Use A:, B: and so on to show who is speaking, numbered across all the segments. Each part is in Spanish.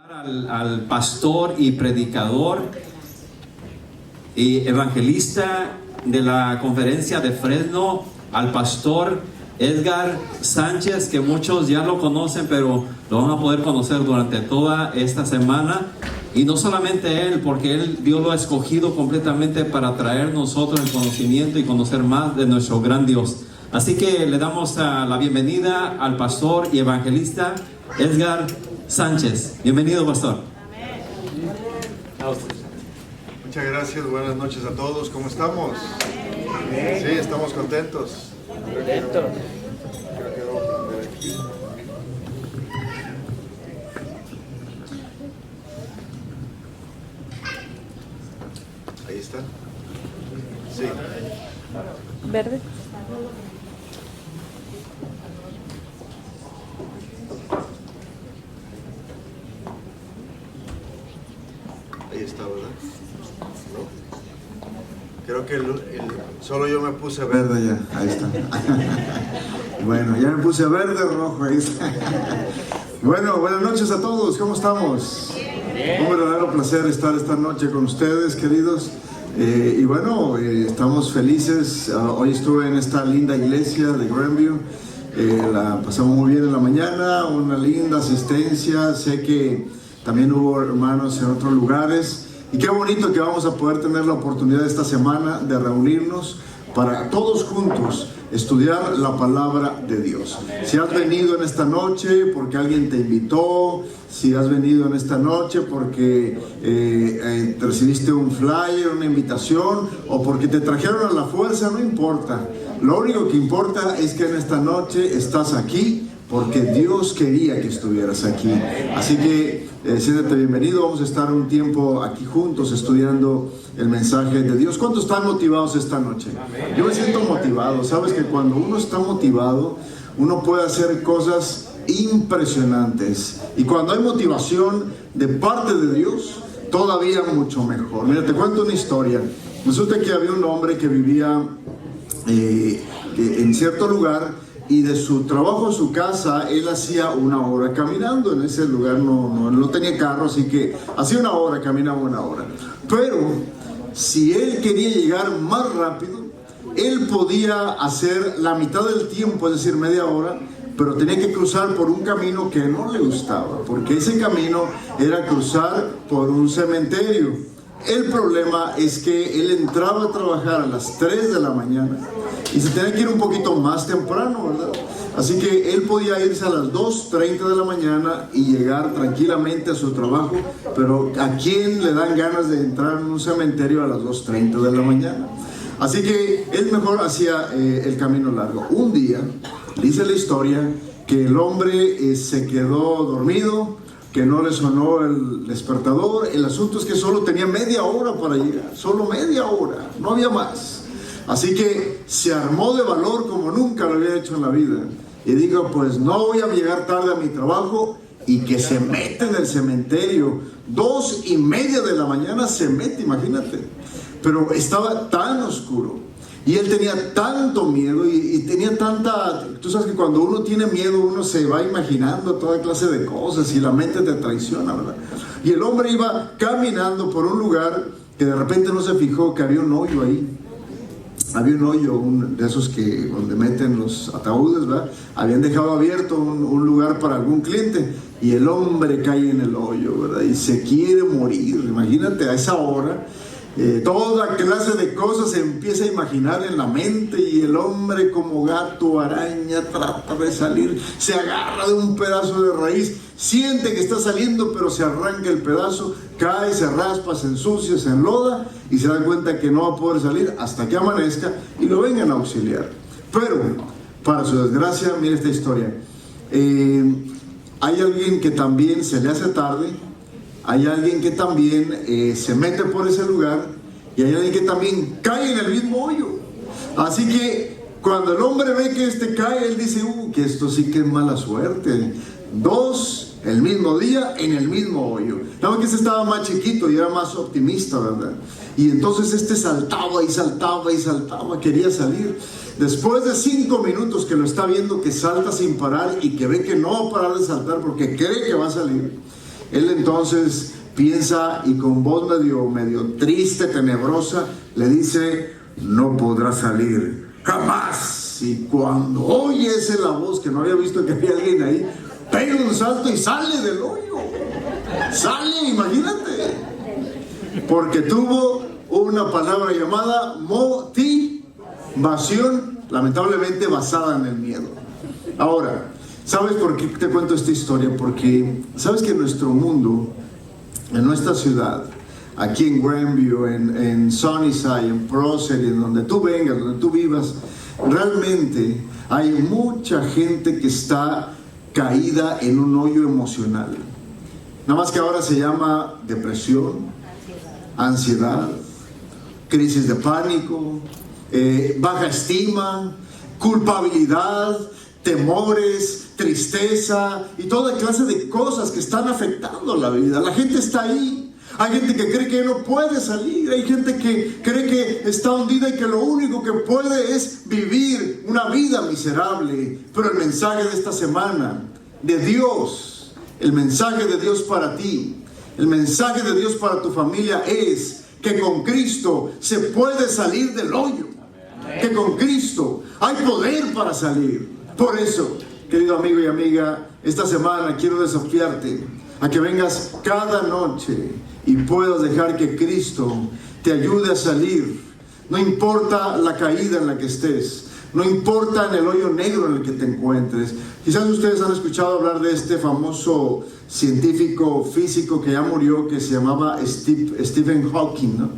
A: Al pastor y predicador y evangelista de la conferencia de Fresno, al pastor Edgar Sánchez, que muchos ya lo conocen, pero lo van a poder conocer durante toda esta semana. Y no solamente él, porque Dios lo ha escogido completamente para traer nosotros el conocimiento y conocer más de nuestro gran Dios. Así que le damos la bienvenida al pastor y evangelista Edgar Sánchez. Bienvenido, pastor.
B: Muchas gracias, buenas noches a todos. ¿Cómo estamos? Sí, estamos contentos. Ahí está. Sí.
C: Verde.
B: Ahí está, ¿verdad? ¿No? Creo que solo yo me puse verde ya. Ahí está. Bueno, ya me puse verde, rojo. Ahí está. Bueno, buenas noches a todos. ¿Cómo estamos? Un verdadero placer estar esta noche con ustedes, queridos. Y bueno, estamos felices. Hoy estuve en esta linda iglesia de Grandview. La pasamos muy bien en la mañana, una linda asistencia. Sé que también hubo hermanos en otros lugares. Y qué bonito que vamos a poder tener la oportunidad esta semana de reunirnos para todos juntos estudiar la palabra de Dios. Si has venido en esta noche porque alguien te invitó, si has venido en esta noche porque recibiste un flyer, una invitación, o porque te trajeron a la fuerza, no importa. Lo único que importa es que en esta noche estás aquí porque Dios quería que estuvieras aquí. Así que siéntete bienvenido. Vamos a estar un tiempo aquí juntos estudiando el mensaje de Dios. ¿Cuántos están motivados esta noche? Yo me siento motivado. Sabes que cuando uno está motivado, uno puede hacer cosas impresionantes. Y cuando hay motivación de parte de Dios, todavía mucho mejor. Mira, te cuento una historia. Resulta que había un hombre que vivía en cierto lugar, y de su trabajo a su casa él hacía 1 hora caminando. En ese lugar no tenía carro, así que hacía 1 hora, caminaba 1 hora. Pero si él quería llegar más rápido, él podía hacer la mitad del tiempo, es decir, media hora, pero tenía que cruzar por un camino que no le gustaba, porque ese camino era cruzar por un cementerio. El problema es que él entraba a trabajar a las 3 de la mañana y se tenía que ir un poquito más temprano, ¿verdad? Así que él podía irse a las 2:30 de la mañana y llegar tranquilamente a su trabajo, pero ¿a quién le dan ganas de entrar en un cementerio a las 2:30 de la mañana? Así que él mejor hacía el camino largo. Un día, dice la historia, que el hombre se quedó dormido, que no le sonó el despertador. El asunto es que solo tenía media hora para llegar, solo media hora, no había más. Así que se armó de valor como nunca lo había hecho en la vida y dijo, pues no voy a llegar tarde a mi trabajo, y que se mete en el cementerio. 2:30 de la mañana se mete, imagínate. Pero estaba tan oscuro y él tenía tanto miedo y tenía tanta... Tú sabes que cuando uno tiene miedo, uno se va imaginando toda clase de cosas y la mente te traiciona, ¿verdad? Y el hombre iba caminando por un lugar que de repente no se fijó que había un hoyo ahí. Había un hoyo, de esos que donde meten los ataúdes, ¿verdad? Habían dejado abierto un lugar para algún cliente, y el hombre cae en el hoyo, ¿verdad? Y se quiere morir. Imagínate, a esa hora toda clase de cosas se empieza a imaginar en la mente, y el hombre, como gato araña, trata de salir, se agarra de un pedazo de raíz, siente que está saliendo, pero se arranca el pedazo, cae, se raspa, se ensucia, se enloda, y se da cuenta que no va a poder salir hasta que amanezca y lo vengan a auxiliar. Pero, para su desgracia, mire esta historia. Hay alguien que también se le hace tarde, hay alguien que también se mete por ese lugar, y hay alguien que también cae en el mismo hoyo. Así que cuando el hombre ve que este cae, él dice, que esto sí que es mala suerte. 2 el mismo día en el mismo hoyo. Nada más que este estaba más chiquito y era más optimista, ¿verdad? Y entonces este saltaba y saltaba y saltaba, quería salir. Después de 5 minutos que lo está viendo que salta sin parar y que ve que no va a parar de saltar porque cree que va a salir, Él entonces piensa y con voz medio triste, tenebrosa, le dice: no podrá salir jamás. Y cuando oye esa la voz, que no había visto que había alguien ahí, pega un salto y sale del hoyo. Sale, imagínate. Porque tuvo una palabra llamada motivación, lamentablemente basada en el miedo. Ahora, ¿sabes por qué te cuento esta historia? Porque sabes que en nuestro mundo, en nuestra ciudad, aquí en Grandview, en Sunnyside, en Prosser, en donde tú vengas, donde tú vivas, realmente hay mucha gente que está caída en un hoyo emocional. Nada más que ahora se llama depresión, ansiedad, crisis de pánico, baja estima, culpabilidad, temores, tristeza y toda clase de cosas que están afectando la vida. La gente está ahí. Hay gente que cree que no puede salir. Hay gente que cree que está hundida y que lo único que puede es vivir una vida miserable. Pero el mensaje de esta semana de Dios, el mensaje de Dios para ti, el mensaje de Dios para tu familia es que con Cristo se puede salir del hoyo. Que con Cristo hay poder para salir. Por eso, querido amigo y amiga, esta semana quiero desafiarte a que vengas cada noche y puedas dejar que Cristo te ayude a salir. No importa la caída en la que estés, no importa en el hoyo negro en el que te encuentres. Quizás ustedes han escuchado hablar de este famoso científico físico que ya murió, que se llamaba Stephen Hawking, ¿no?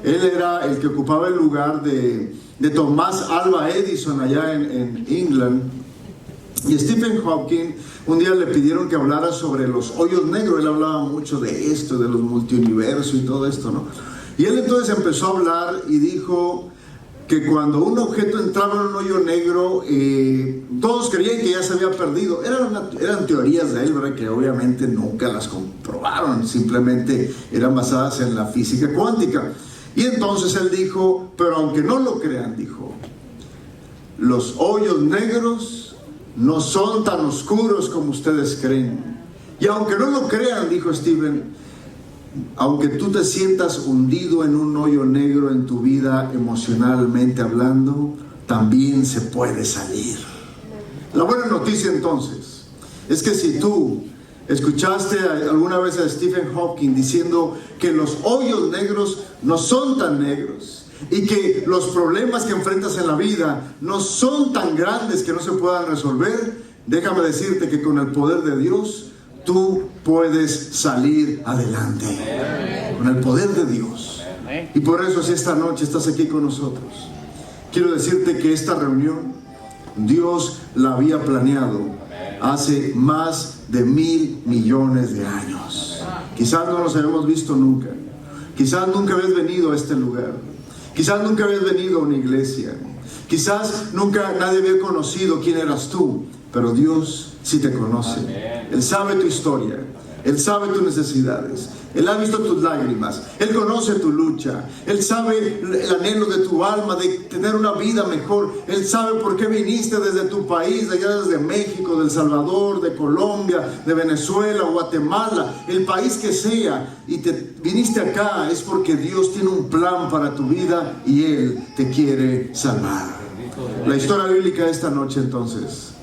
B: Él era el que ocupaba el lugar de Thomas Alva Edison allá en England. Y Stephen Hawking, un día le pidieron que hablara sobre los hoyos negros. Él hablaba mucho de esto, de los multiuniversos y todo esto, ¿no? Y él entonces empezó a hablar y dijo que cuando un objeto entraba en un hoyo negro, todos creían que ya se había perdido. Eran teorías de él, ¿verdad?, que obviamente nunca las comprobaron, simplemente eran basadas en la física cuántica. Y entonces él dijo, pero aunque no lo crean, dijo, los hoyos negros no son tan oscuros como ustedes creen. Y aunque no lo crean, dijo Stephen, aunque tú te sientas hundido en un hoyo negro en tu vida emocionalmente hablando, también se puede salir. La buena noticia entonces es que si tú escuchaste alguna vez a Stephen Hawking diciendo que los hoyos negros no son tan negros y que los problemas que enfrentas en la vida no son tan grandes que no se puedan resolver, déjame decirte que con el poder de Dios tú puedes salir adelante. Con el poder de Dios. Y por eso, si esta noche estás aquí con nosotros, quiero decirte que esta reunión Dios la había planeado hace más de 1,000 millones de años. Quizás no nos habíamos visto nunca. Quizás nunca habías venido a este lugar. Quizás nunca habías venido a una iglesia. Quizás nunca nadie había conocido quién eras tú. Pero Dios sí te conoce. Él sabe tu historia. Él sabe tus necesidades. Él ha visto tus lágrimas. Él conoce tu lucha. Él sabe el anhelo de tu alma de tener una vida mejor. Él sabe por qué viniste desde tu país, de allá desde México, de El Salvador, de Colombia, de Venezuela, Guatemala, el país que sea, y te viniste acá. Es porque Dios tiene un plan para tu vida y Él te quiere salvar. La historia bíblica de esta noche entonces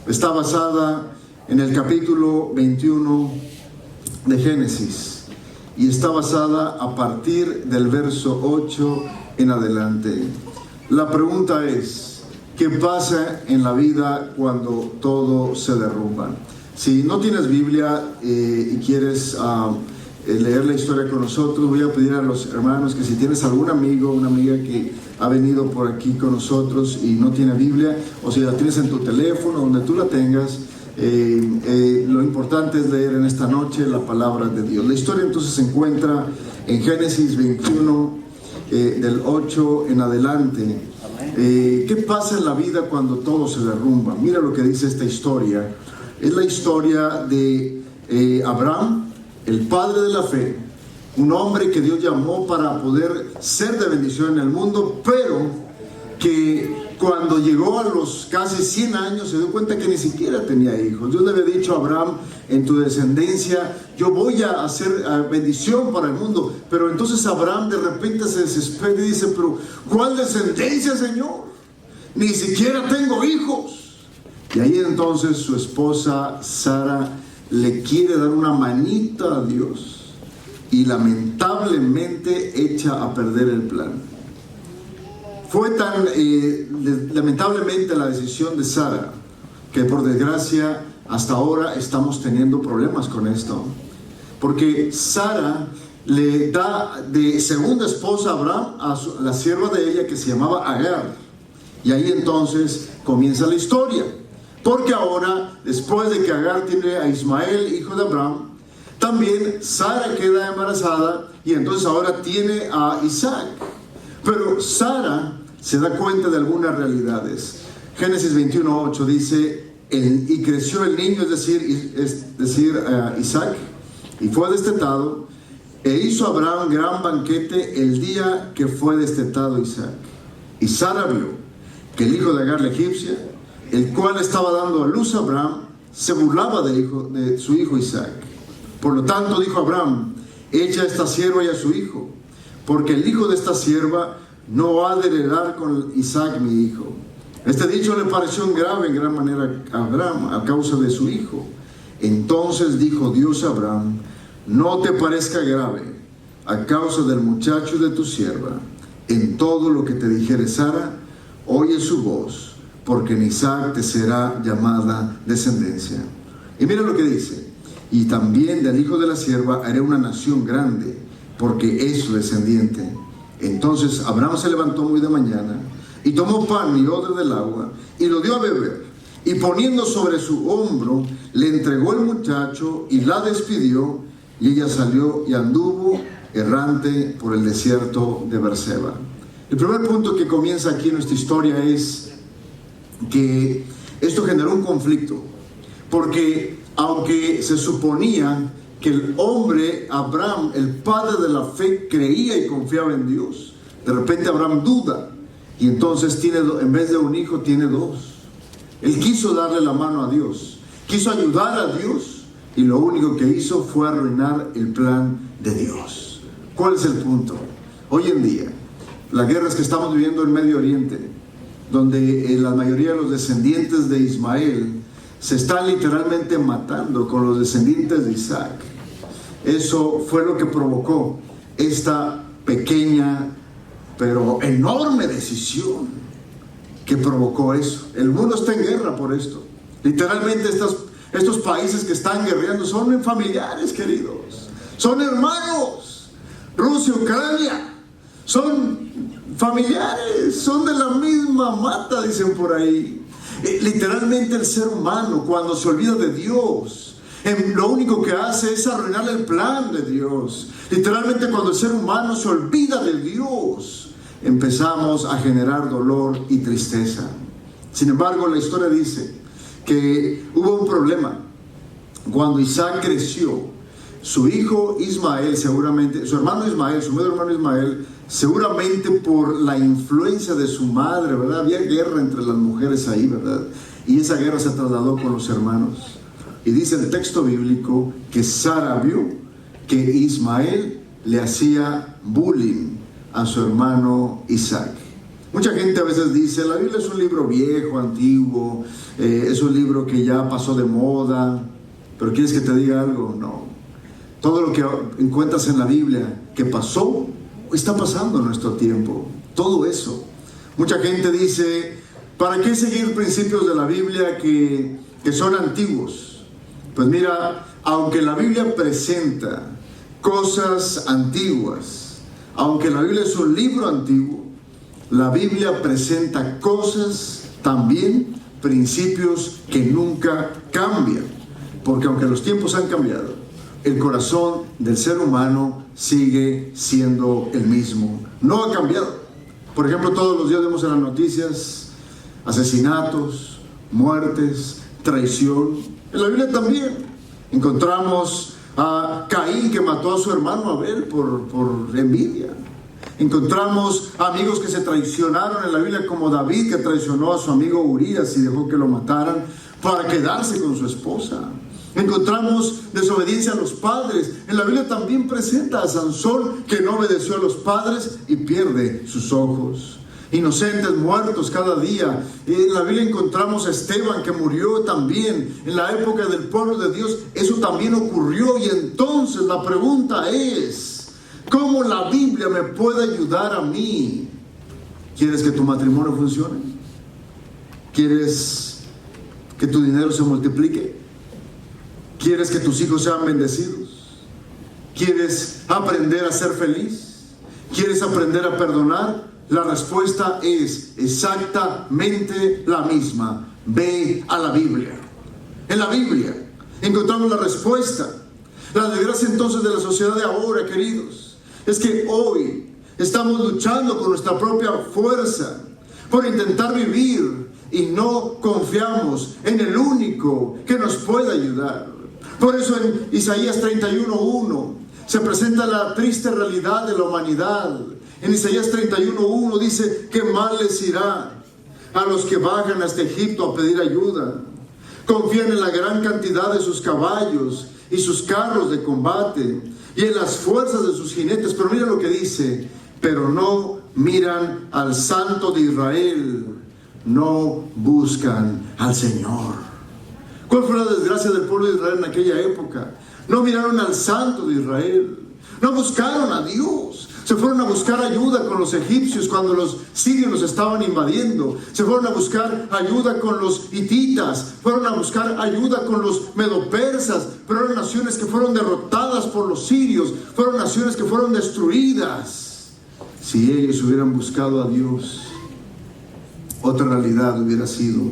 B: está basada en el capítulo 21 de Génesis y está basada a partir del verso 8 en adelante. La pregunta es, ¿qué pasa en la vida cuando todo se derrumba? Si no tienes Biblia y quieres leer la historia con nosotros, voy a pedir a los hermanos que si tienes algún amigo o una amiga que ha venido por aquí con nosotros y no tiene Biblia, o si la tienes en tu teléfono, donde tú la tengas, lo importante es leer en esta noche la palabra de Dios. La historia entonces se encuentra en Génesis 21, del 8 en adelante. ¿Qué pasa en la vida cuando todo se derrumba? Mira lo que dice esta historia. Es la historia de Abraham, el padre de la fe, un hombre que Dios llamó para poder ser de bendición en el mundo, pero que cuando llegó a los casi 100 años, se dio cuenta que ni siquiera tenía hijos. Dios le había dicho a Abraham: en tu descendencia yo voy a hacer bendición para el mundo. Pero entonces Abraham de repente se desespera y dice: pero ¿cuál descendencia, Señor? Ni siquiera tengo hijos. Y ahí entonces su esposa Sara le quiere dar una manita a Dios y lamentablemente echa a perder el plan. Fue tan lamentablemente la decisión de Sara que por desgracia hasta ahora estamos teniendo problemas con esto, porque Sara le da de segunda esposa a Abraham a la sierva de ella que se llamaba Agar, y ahí entonces comienza la historia, porque ahora, después de que Agar tiene a Ismael, hijo de Abraham, también Sara queda embarazada y entonces ahora tiene a Isaac. Pero Sara se da cuenta de algunas realidades. Génesis 21:8 dice: y creció el niño, es decir, Isaac, y fue destetado, e hizo Abraham gran banquete el día que fue destetado Isaac. Y Sara vio que el hijo de Agar la egipcia, el cual estaba dando a luz a Abraham, se burlaba de su hijo Isaac. Por lo tanto dijo Abraham: echa a esta sierva y a su hijo, porque el hijo de esta sierva no ha de heredar con Isaac mi hijo. Este dicho le pareció grave en gran manera a Abraham a causa de su hijo. Entonces dijo Dios a Abraham: no te parezca grave a causa del muchacho de tu sierva. En todo lo que te dijere Sara, oye su voz, porque en Isaac te será llamada descendencia. Y mira lo que dice: y también del hijo de la sierva haré una nación grande, porque es su descendiente. Entonces Abraham se levantó muy de mañana y tomó pan y odre del agua y lo dio a beber, y poniendo sobre su hombro le entregó el muchacho y la despidió, y ella salió y anduvo errante por el desierto de Berseba. El primer punto que comienza aquí en nuestra historia es que esto generó un conflicto, porque aunque se suponía que el hombre Abraham, el padre de la fe, creía y confiaba en Dios, de repente Abraham duda, y entonces en vez de un hijo tiene dos. Él quiso darle la mano a Dios, quiso ayudar a Dios, y lo único que hizo fue arruinar el plan de Dios. ¿Cuál es el punto? Hoy en día, las guerras que estamos viviendo en Medio Oriente, donde la mayoría de los descendientes de Ismael se están literalmente matando con los descendientes de Isaac. Eso fue lo que provocó esta pequeña pero enorme decisión que provocó eso. El mundo está en guerra por esto. Literalmente estos países que están guerreando son familiares, queridos, son hermanos. Rusia, Ucrania, son familiares, son de la misma mata, dicen por ahí. Literalmente el ser humano, cuando se olvida de Dios, lo único que hace es arruinar el plan de Dios. Literalmente cuando el ser humano se olvida de Dios, empezamos a generar dolor y tristeza. Sin embargo, la historia dice que hubo un problema. Cuando Isaac creció, su hijo Ismael, seguramente, su hermano Ismael, su medio hermano Ismael, seguramente por la influencia de su madre, ¿verdad? Había guerra entre las mujeres ahí, ¿verdad? Y esa guerra se trasladó con los hermanos. Y dice el texto bíblico que Sara vio que Ismael le hacía bullying a su hermano Isaac. Mucha gente a veces dice: la Biblia es un libro viejo, antiguo, es un libro que ya pasó de moda. Pero ¿quieres que te diga algo? No. Todo lo que encuentras en la Biblia que pasó, está pasando en nuestro tiempo. Todo eso. Mucha gente dice: ¿para qué seguir principios de la Biblia que son antiguos? Pues mira, aunque la Biblia presenta cosas antiguas, aunque la Biblia es un libro antiguo, la Biblia presenta cosas también, principios que nunca cambian. Porque aunque los tiempos han cambiado, el corazón del ser humano sigue siendo el mismo. No ha cambiado. Por ejemplo, todos los días vemos en las noticias asesinatos, muertes, traición. En la Biblia también encontramos a Caín, que mató a su hermano Abel por envidia. Encontramos amigos que se traicionaron en la Biblia, como David, que traicionó a su amigo Urías y dejó que lo mataran para quedarse con su esposa. Encontramos desobediencia a los padres. En la Biblia también presenta a Sansón, que no obedeció a los padres y pierde sus ojos. Inocentes muertos cada día. En la Biblia encontramos a Esteban, que murió también en la época del pueblo de Dios. Eso también ocurrió. Y entonces la pregunta es, ¿cómo la Biblia me puede ayudar a mí? ¿Quieres que tu matrimonio funcione? ¿Quieres que tu dinero se multiplique? ¿Quieres que tus hijos sean bendecidos? ¿Quieres aprender a ser feliz? ¿Quieres aprender a perdonar? La respuesta es exactamente la misma. Ve a la Biblia. En la Biblia encontramos la respuesta. La desgracia entonces de la sociedad de ahora, queridos, es que hoy estamos luchando con nuestra propia fuerza por intentar vivir y no confiamos en el único que nos puede ayudar. Por eso en Isaías 31:1 se presenta la triste realidad de la humanidad. En Isaías 31:1 dice: ¿qué mal les irá a los que bajan hasta Egipto a pedir ayuda? Confían en la gran cantidad de sus caballos y sus carros de combate y en las fuerzas de sus jinetes. Pero mira lo que dice: pero no miran al Santo de Israel, no buscan al Señor. ¿Cuál fue la desgracia del pueblo de Israel en aquella época? No miraron al Santo de Israel, no buscaron a Dios. Se fueron a buscar ayuda con los egipcios cuando los sirios los estaban invadiendo. Se fueron a buscar ayuda con los hititas. Fueron a buscar ayuda con los medopersas. Pero eran naciones que fueron derrotadas por los sirios. Fueron naciones que fueron destruidas. Si ellos hubieran buscado a Dios, otra realidad hubiera sido.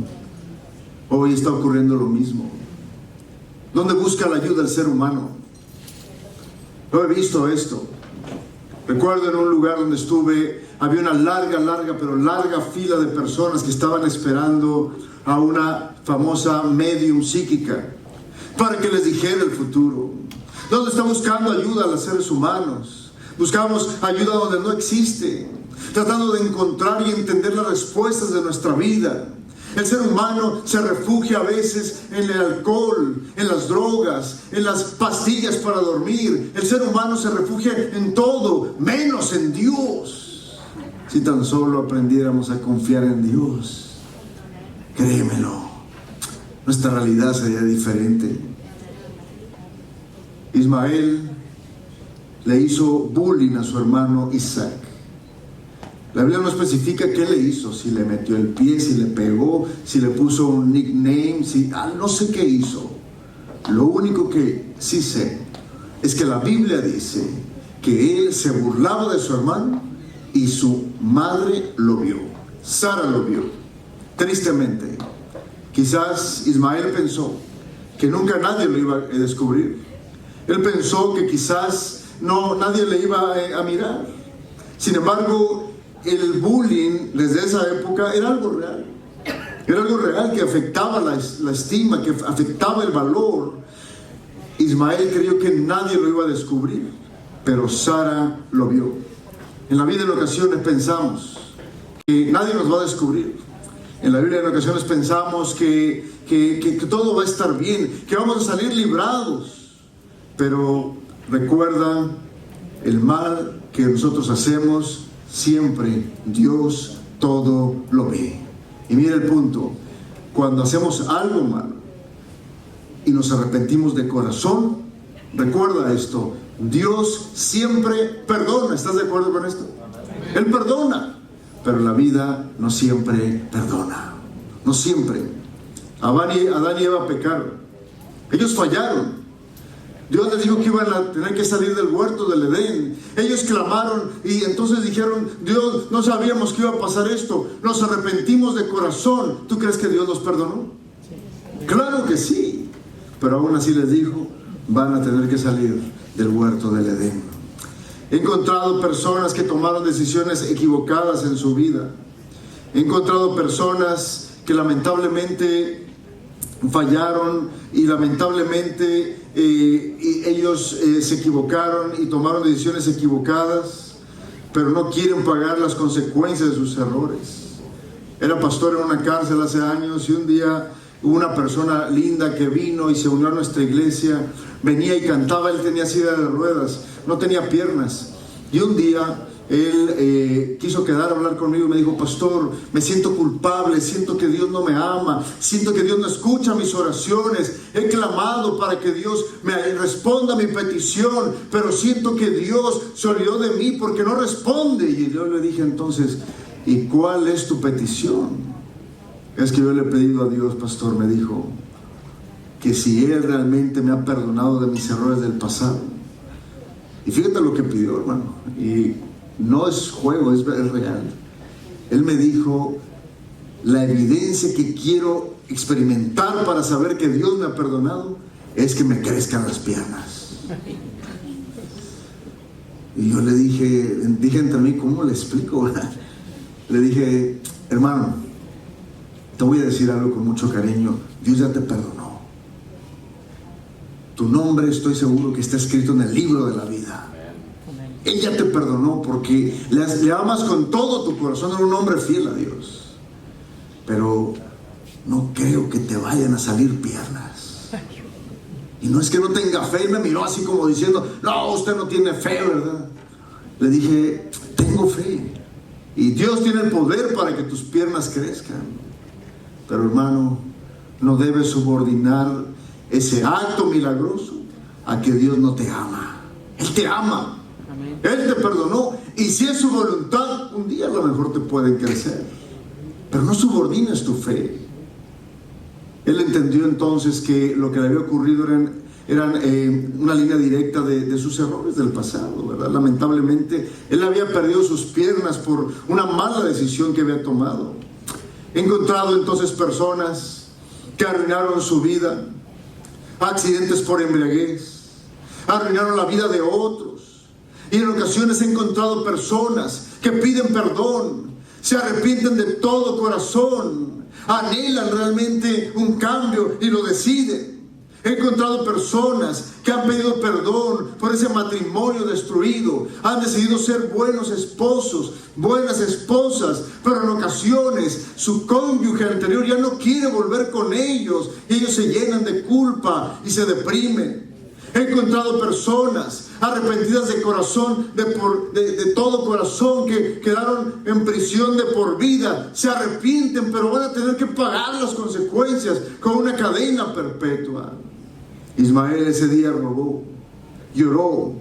B: Hoy está ocurriendo lo mismo. ¿Dónde busca la ayuda el ser humano? Yo he visto esto. Recuerdo en un lugar donde estuve, había una larga fila de personas que estaban esperando a una famosa medium psíquica para que les dijera el futuro. ¿Dónde está buscando ayuda a los seres humanos? Buscamos ayuda donde no existe, tratando de encontrar y entender las respuestas de nuestra vida. El ser humano se refugia a veces en el alcohol, en las drogas, en las pastillas para dormir. El ser humano se refugia en todo, menos en Dios. Si tan solo aprendiéramos a confiar en Dios, créemelo, nuestra realidad sería diferente. Ismael le hizo bullying a su hermano Isaac. La Biblia no especifica qué le hizo, si le metió el pie, si le pegó, si le puso un nickname, no sé qué hizo. Lo único que sí sé es que la Biblia dice que él se burlaba de su hermano y su madre lo vio. Sara lo vio. Tristemente, quizás Ismael pensó que nunca nadie lo iba a descubrir. Él pensó que quizás nadie le iba a mirar. Sin embargo, el bullying desde esa época era algo real. Era algo real que afectaba la estima, que afectaba el valor. Ismael creyó que nadie lo iba a descubrir, pero Sara lo vio. En la vida en ocasiones pensamos que nadie nos va a descubrir. En la Biblia en ocasiones pensamos que todo va a estar bien, que vamos a salir librados. Pero recuerda, el mal que nosotros hacemos, siempre Dios todo lo ve. Y mira el punto: cuando hacemos algo malo y nos arrepentimos de corazón, recuerda esto: Dios siempre perdona. ¿Estás de acuerdo con esto? Él perdona, pero la vida no siempre perdona. No siempre. Adán y Eva pecaron. Ellos fallaron. Dios les dijo que iban a tener que salir del huerto del Edén. Ellos clamaron y entonces dijeron: Dios, no sabíamos que iba a pasar esto. Nos arrepentimos de corazón. ¿Tú crees que Dios los perdonó? Claro que sí. Pero aún así les dijo: van a tener que salir del huerto del Edén. He encontrado personas que tomaron decisiones equivocadas en su vida. He encontrado personas que lamentablemente fallaron y lamentablemente ellos se equivocaron y tomaron decisiones equivocadas. pero no quieren pagar las consecuencias de sus errores. Era pastor en una cárcel hace años y un día hubo una persona linda que vino y se unió a nuestra iglesia. Venía y cantaba, él tenía silla de ruedas, no tenía piernas. Y un día él quiso quedar a hablar conmigo y me dijo: pastor, me siento culpable, siento que Dios no me ama, siento que Dios no escucha mis oraciones, he clamado para que Dios me responda a mi petición, pero siento que Dios se olvidó de mí porque no responde. Y yo le dije entonces: ¿y cuál es tu petición? Es que yo le he pedido a Dios, pastor, me dijo, que si Él realmente me ha perdonado de mis errores del pasado. Y fíjate lo que pidió, hermano, y no es juego, es real. Él me dijo: la evidencia que quiero experimentar para saber que Dios me ha perdonado es que me crezcan las piernas. Y yo le dije entre mí: ¿cómo le explico? Le dije: hermano, te voy a decir algo con mucho cariño. Dios ya te perdonó. Tu nombre, estoy seguro que está escrito en el libro de la vida. Él ya te perdonó porque le amas con todo tu corazón. Eres un hombre fiel a Dios. Pero no creo que te vayan a salir piernas. Y no es que no tenga fe. Él me miró así como diciendo: no, usted no tiene fe, ¿verdad? Le dije: tengo fe. Y Dios tiene el poder para que tus piernas crezcan. Pero, hermano, no debes subordinar ese acto milagroso a que Dios no te ama. Él te ama. Amén. Él te perdonó. Y si es su voluntad, un día a lo mejor te pueden crecer. Pero no subordines tu fe. Él entendió entonces que lo que le había ocurrido eran una línea directa de sus errores del pasado, ¿verdad? Lamentablemente, él había perdido sus piernas por una mala decisión que había tomado. He encontrado entonces personas que arruinaron su vida, accidentes por embriaguez, arruinaron la vida de otros. Y en ocasiones he encontrado personas que piden perdón, se arrepienten de todo corazón, anhelan realmente un cambio y lo deciden. He encontrado personas que han pedido perdón por ese matrimonio destruido, han decidido ser buenos esposos, buenas esposas, pero en ocasiones su cónyuge anterior ya no quiere volver con ellos y ellos se llenan de culpa y se deprimen. He encontrado personas arrepentidas de corazón, de todo corazón, que quedaron en prisión de por vida, se arrepienten, pero van a tener que pagar las consecuencias con una cadena perpetua. Ismael ese día rogó, lloró,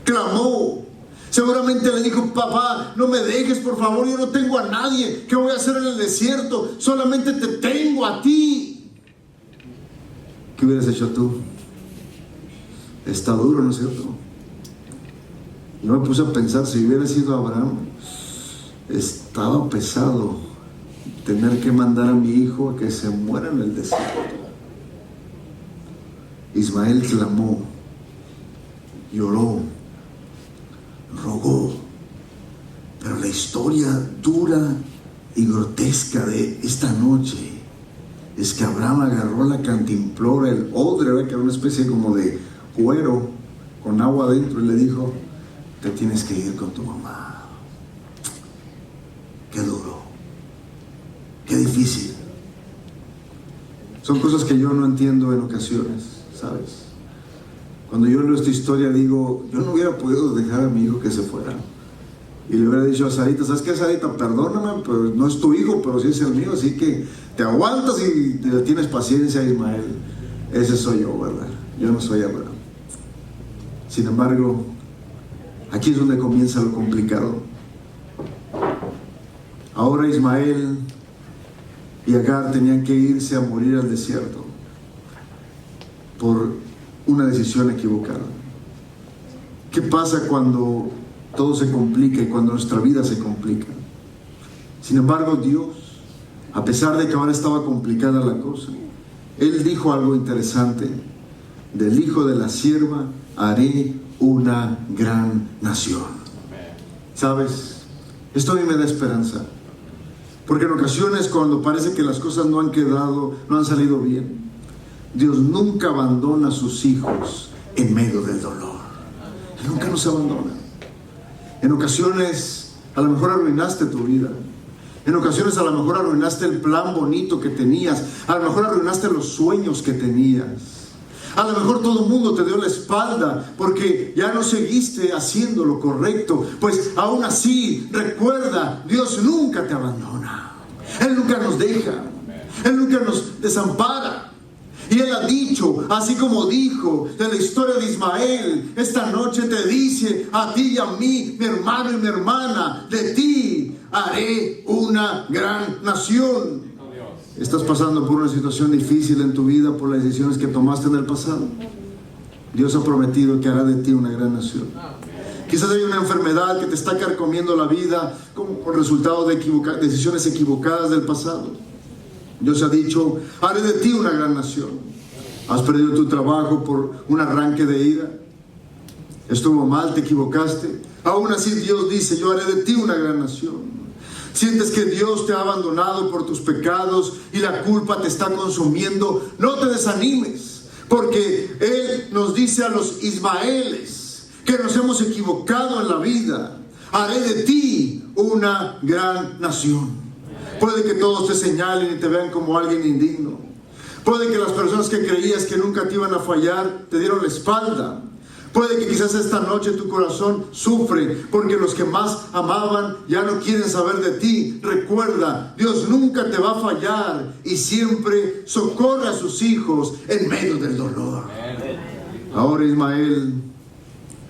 B: clamó. Seguramente le dijo: papá, no me dejes, por favor, yo no tengo a nadie. ¿Qué voy a hacer en el desierto? Solamente te tengo a ti. ¿Qué hubieras hecho tú? Está duro, ¿no es cierto? Yo me puse a pensar, si hubiera sido Abraham, estaba pesado tener que mandar a mi hijo a que se muera en el desierto. Ismael clamó, lloró, rogó. Pero la historia dura y grotesca de esta noche es que Abraham agarró la cantimplora, el odre, que era una especie como de cuero con agua adentro, y le dijo: te tienes que ir con tu mamá. Qué duro, qué difícil. Son cosas que yo no entiendo en ocasiones, ¿sabes? Cuando yo leo esta historia digo: yo no hubiera podido dejar a mi hijo que se fuera. Y le hubiera dicho a Sarita: ¿sabes qué, Sarita? Perdóname, pero no es tu hijo, pero sí es el mío, así que te aguantas y le tienes paciencia, Ismael. Ese soy yo, ¿verdad? Yo no soy Abraham. Sin embargo, aquí es donde comienza lo complicado. Ahora Ismael y Agar tenían que irse a morir al desierto por una decisión equivocada. ¿Qué pasa cuando todo se complica y cuando nuestra vida se complica? Sin embargo, Dios, a pesar de que ahora estaba complicada la cosa, Él dijo algo interesante: del hijo de la sierva haré una gran nación. ¿Sabes? Esto a mí me da esperanza, porque en ocasiones, cuando parece que las cosas no han salido bien, Dios nunca abandona a sus hijos en medio del dolor. Él nunca nos abandona. En ocasiones a lo mejor arruinaste tu vida. En ocasiones a lo mejor arruinaste el plan bonito que tenías. A lo mejor arruinaste los sueños que tenías. A lo mejor todo el mundo te dio la espalda porque ya no seguiste haciendo lo correcto. Pues aún así, recuerda, Dios nunca te abandona. Él nunca nos deja. Él nunca nos desampara. Y Él ha dicho, así como dijo de la historia de Ismael, esta noche te dice a ti y a mí, mi hermano y mi hermana, de ti haré una gran nación. ¿Estás pasando por una situación difícil en tu vida por las decisiones que tomaste en el pasado? Dios ha prometido que hará de ti una gran nación. Quizás hay una enfermedad que te está carcomiendo la vida como por resultado de decisiones equivocadas del pasado. Dios ha dicho, haré de ti una gran nación. Has perdido tu trabajo por un arranque de ira. Estuvo mal, te equivocaste. Aún así Dios dice, yo haré de ti una gran nación. Sientes que Dios te ha abandonado por tus pecados y la culpa te está consumiendo. No te desanimes, porque Él nos dice a los Ismaeles que nos hemos equivocado en la vida. Haré de ti una gran nación. Puede que todos te señalen y te vean como alguien indigno. Puede que las personas que creías que nunca te iban a fallar te dieron la espalda. Puede que quizás esta noche tu corazón sufre porque los que más amaban ya no quieren saber de ti. Recuerda, Dios nunca te va a fallar y siempre socorre a sus hijos en medio del dolor. Ahora Ismael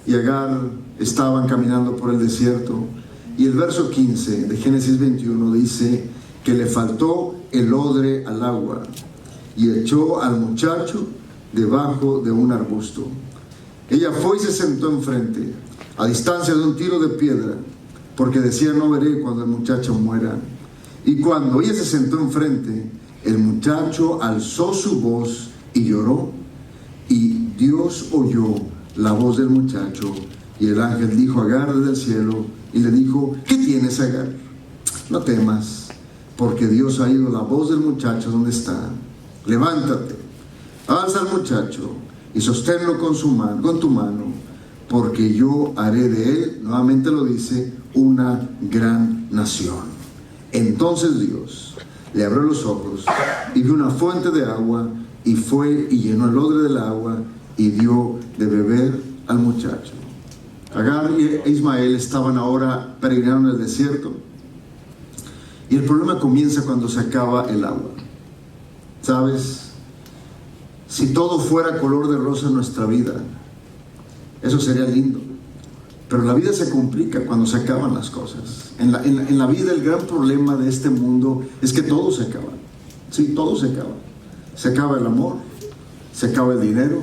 B: y Agar estaban caminando por el desierto y el verso 15 de Génesis 21 dice que le faltó el odre al agua y echó al muchacho debajo de un arbusto. Ella fue y se sentó enfrente, a distancia de un tiro de piedra, porque decía, no veré cuando el muchacho muera. Y cuando ella se sentó enfrente, el muchacho alzó su voz y lloró. Y Dios oyó la voz del muchacho, y el ángel dijo a Agar desde el cielo, y le dijo, ¿qué tienes, Agar? No temas, porque Dios ha oído la voz del muchacho donde está. Levántate, alza al muchacho, y sosténlo con tu mano, porque yo haré de él, nuevamente lo dice, una gran nación. Entonces Dios le abrió los ojos y vio una fuente de agua, y fue y llenó el odre del agua y dio de beber al muchacho. Agar y Ismael estaban ahora peregrinando en el desierto, y el problema comienza cuando se acaba el agua. ¿Sabes? Si todo fuera color de rosa en nuestra vida, eso sería lindo. Pero la vida se complica cuando se acaban las cosas. En la vida el gran problema de este mundo es que todo se acaba. Sí, todo se acaba. Se acaba el amor, se acaba el dinero,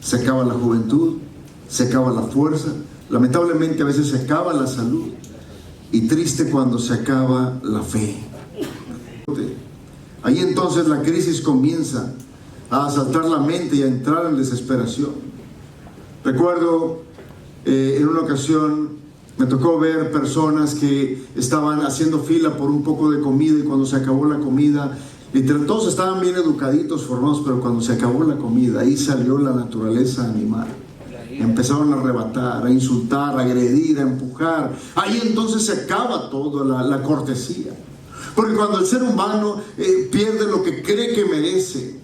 B: se acaba la juventud, se acaba la fuerza. Lamentablemente a veces se acaba la salud. Y triste cuando se acaba la fe. Ahí entonces la crisis comienza a asaltar la mente y a entrar en desesperación. Recuerdo en una ocasión me tocó ver personas que estaban haciendo fila por un poco de comida, y cuando se acabó la comida, literal, todos estaban bien educaditos, formados, pero cuando se acabó la comida, ahí salió la naturaleza animal. Empezaron a arrebatar, a insultar, a agredir, a empujar. Ahí entonces se acaba toda la cortesía. Porque cuando el ser humano pierde lo que cree que merece,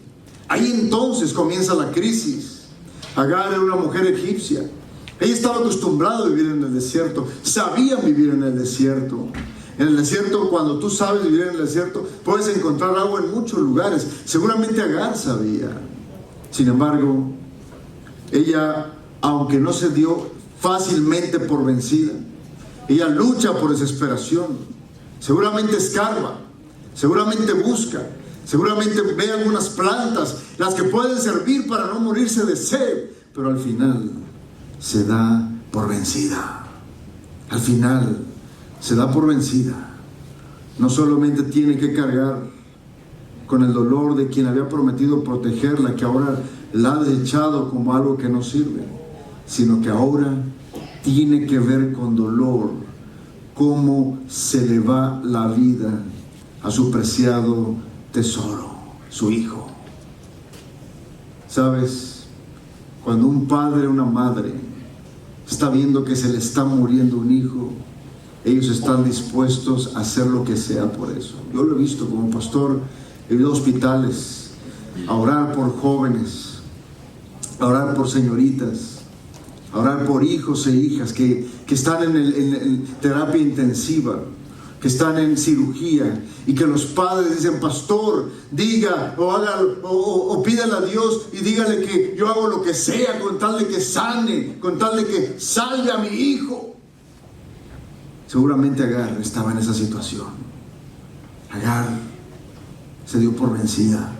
B: ahí entonces comienza la crisis. Agar era una mujer egipcia. Ella estaba acostumbrada a vivir en el desierto. Sabían vivir en el desierto. En el desierto, cuando tú sabes vivir en el desierto, puedes encontrar agua en muchos lugares. Seguramente Agar sabía. Sin embargo, ella, aunque no se dio fácilmente por vencida, ella lucha por desesperación. Seguramente escarba, seguramente busca, seguramente ve algunas plantas, las que pueden servir para no morirse de sed, pero al final se da por vencida. Al final se da por vencida. No solamente tiene que cargar con el dolor de quien había prometido protegerla, que ahora la ha desechado como algo que no sirve, sino que ahora tiene que ver con dolor, cómo se le va la vida a su preciado tesoro, su hijo. ¿Sabes? Cuando un padre o una madre está viendo que se le está muriendo un hijo, ellos están dispuestos a hacer lo que sea por eso. Yo lo he visto como pastor, he ido a hospitales, a orar por jóvenes, a orar por señoritas, a orar por hijos e hijas que están en terapia intensiva, que están en cirugía, y que los padres dicen: pastor, diga o haga o pídale a Dios y dígale que yo hago lo que sea con tal de que sane, con tal de que salve a mi hijo. Seguramente Agar estaba en esa situación. Agar se dio por vencida,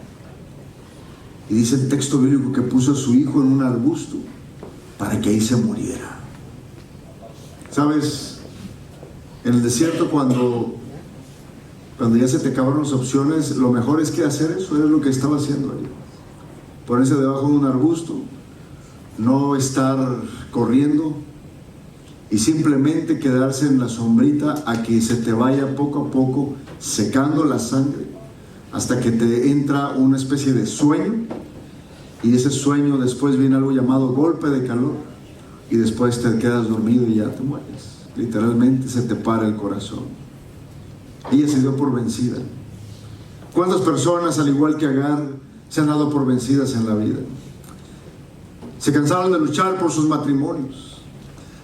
B: y dice el texto bíblico que puso a su hijo en un arbusto para que ahí se muriera. ¿Sabes? En el desierto, cuando ya se te acabaron las opciones, lo mejor es que hacer eso. Es lo que estaba haciendo ahí. Ponerse debajo de un arbusto, no estar corriendo, y simplemente quedarse en la sombrita a que se te vaya poco a poco secando la sangre, hasta que te entra una especie de sueño, y ese sueño después viene algo llamado golpe de calor, y después te quedas dormido y ya te mueres. Literalmente se te para el corazón. Ella se dio por vencida. ¿Cuántas personas, al igual que Agar, se han dado por vencidas en la vida? Se cansaron de luchar por sus matrimonios,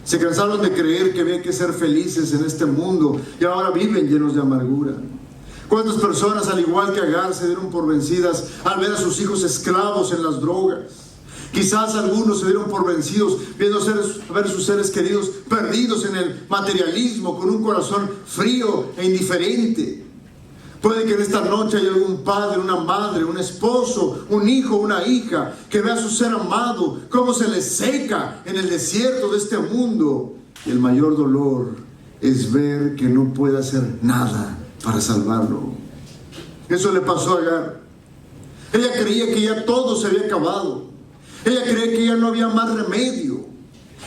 B: se cansaron de creer que había que ser felices en este mundo, y ahora viven llenos de amargura. ¿Cuántas personas, al igual que Agar, se dieron por vencidas al ver a sus hijos esclavos en las drogas? Quizás algunos se dieron por vencidos viendo ver sus seres queridos perdidos en el materialismo, con un corazón frío e indiferente. Puede que en esta noche haya algún padre, una madre, un esposo, un hijo, una hija, que vea a su ser amado cómo se le seca en el desierto de este mundo. Y el mayor dolor es ver que no puede hacer nada para salvarlo. Eso le pasó a Agar. Ella creía que ya todo se había acabado. Ella creía que ya no había más remedio.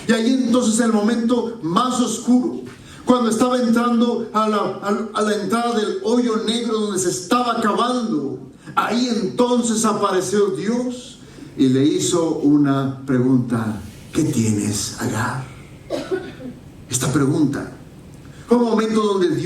B: Y ahí entonces, en el momento más oscuro, cuando estaba entrando a la entrada del hoyo negro donde se estaba acabando, ahí entonces apareció Dios y le hizo una pregunta: ¿qué tienes, Agar? Esta pregunta fue un momento donde Dios